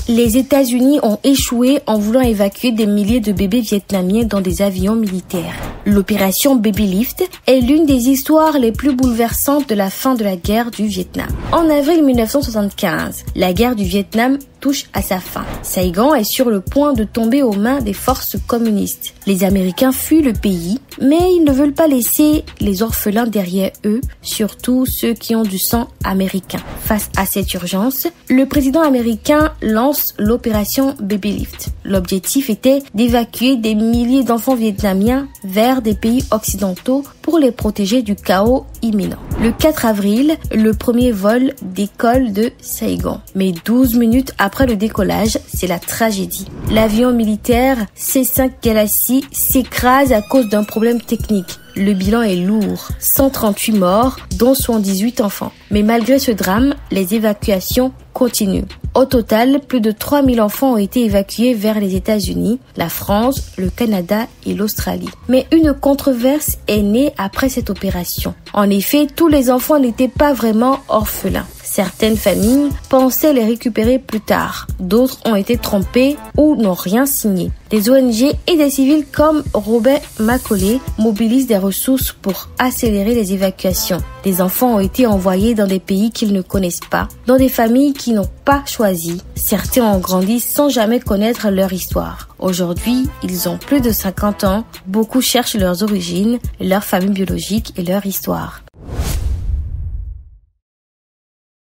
Les États-Unis ont échoué en voulant évacuer des milliers de bébés vietnamiens dans des avions militaires. L'opération Baby Lift est l'une des histoires les plus bouleversantes de la fin de la guerre du Vietnam. En avril 1975, la guerre du Vietnam touche à sa fin. Saigon est sur le point de tomber aux mains des forces communistes. Les Américains fuient le pays, mais ils ne veulent pas laisser les orphelins derrière eux, surtout ceux qui ont du sang américain. Face à cette urgence, le président américain lance l'opération Baby Lift. L'objectif était d'évacuer des milliers d'enfants vietnamiens vers des pays occidentaux pour les protéger du chaos imminent. Le 4 avril, le premier vol décolle de Saigon. Mais 12 minutes après le décollage, c'est la tragédie. L'avion militaire C-5 Galaxy s'écrase à cause d'un problème technique. Le bilan est lourd, 138 morts, dont 78 enfants. Mais malgré ce drame, les évacuations continuent. Au total, plus de 3000 enfants ont été évacués vers les États-Unis, la France, le Canada et l'Australie. Mais une controverse est née après cette opération. En effet, tous les enfants n'étaient pas vraiment orphelins. Certaines familles pensaient les récupérer plus tard. D'autres ont été trompées ou n'ont rien signé. Des ONG et des civils comme Robert Macaulay mobilisent des ressources pour accélérer les évacuations. Des enfants ont été envoyés dans des pays qu'ils ne connaissent pas, dans des familles qui n'ont pas choisi. Certains ont grandi sans jamais connaître leur histoire. Aujourd'hui, ils ont plus de 50 ans. Beaucoup cherchent leurs origines, leur famille biologique et leur histoire.